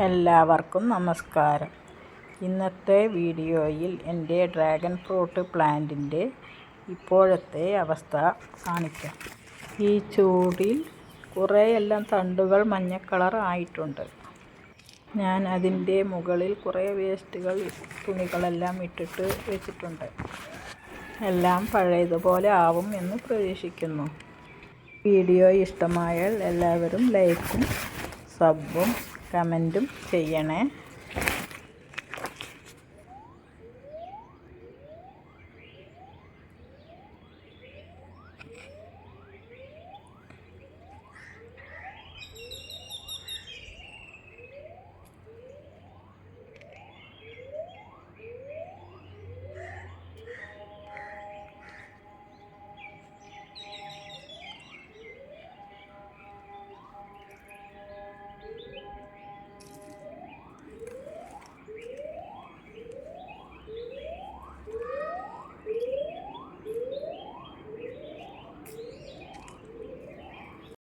എല്ലാവർക്കും നമസ്കാരം. ഇന്നത്തെ വീഡിയോയിൽ എൻ്റെ ഡ്രാഗൺ ഫ്രൂട്ട് പ്ലാന്റിൻ്റെ ഇപ്പോഴത്തെ അവസ്ഥ കാണിക്കാം. ഈ ചൂടിൽ കുറേയെല്ലാം തണ്ടുകൾ മഞ്ഞ കളർ ആയിട്ടുണ്ട്. ഞാൻ അതിൻ്റെ മുകളിൽ കുറേ വേസ്റ്റുകൾ തുണികളെല്ലാം ഇട്ടിട്ട് വെച്ചിട്ടുണ്ട്. എല്ലാം പഴയതുപോലെ ആവും എന്ന് പ്രതീക്ഷിക്കുന്നു. വീഡിയോ ഇഷ്ടമായാൽ എല്ലാവരും ലൈക്കും സബും കമൻറ്റും ചെയ്യണേ.